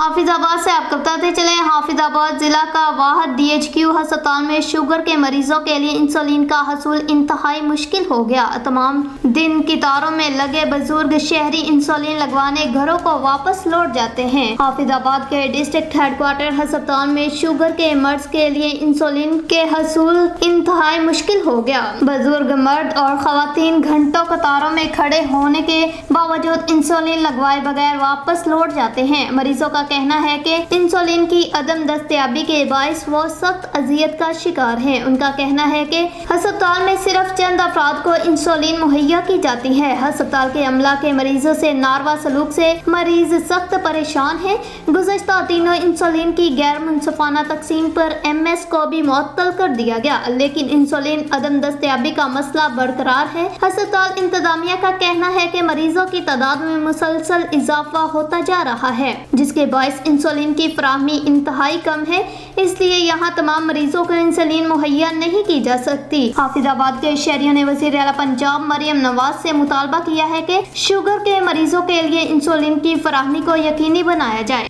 حافظ آباد سے آپ کو بتاتے چلیں، حافظ آباد ضلع کا واحد DHQ ہسپتال میں شوگر کے مریضوں کے لیے انسولین کا حصول انتہائی مشکل ہو گیا۔ تمام دن قطاروں میں لگے بزرگ شہری انسولین لگوانے گھروں کو واپس لوٹ جاتے ہیں۔ حافظ آباد کے ڈسٹرکٹ ہیڈ کوارٹر ہسپتال میں شوگر کے مرض کے لیے انسولین کے حصول انتہائی مشکل ہو گیا۔ بزرگ مرد اور خواتین گھنٹوں قطاروں میں کھڑے ہونے کے باوجود انسولین لگوائے بغیر واپس لوٹ جاتے ہیں۔ مریضوں کا کہنا ہے کہ انسولین کی عدم دستیابی کے باعث وہ سخت اذیت کا شکار ہیں۔ ان کا کہنا ہے کہ ہسپتال میں صرف چند افراد کو انسولین مہیا کی جاتی ہے۔ ہسپتال کے عملہ کے مریضوں سے ناروا سلوک سے مریض سخت پریشان ہیں۔ گزشتہ دنوں انسولین کی غیر منصفانہ تقسیم پر MS کو بھی معطل کر دیا گیا، لیکن انسولین عدم دستیابی کا مسئلہ برقرار ہے۔ ہسپتال انتظامیہ کا کہنا ہے کہ مریضوں کی تعداد میں مسلسل اضافہ ہوتا جا رہا ہے، جس کے باعث انسولین کی فراہمی انتہائی کم ہے، اس لیے یہاں تمام مریضوں کو انسولین مہیا نہیں کی جا سکتی۔ حافظ آباد کے شہریوں نے وزیر اعلیٰ پنجاب مریم نواز سے مطالبہ کیا ہے کہ شوگر کے مریضوں کے لیے انسولین کی فراہمی کو یقینی بنایا جائے۔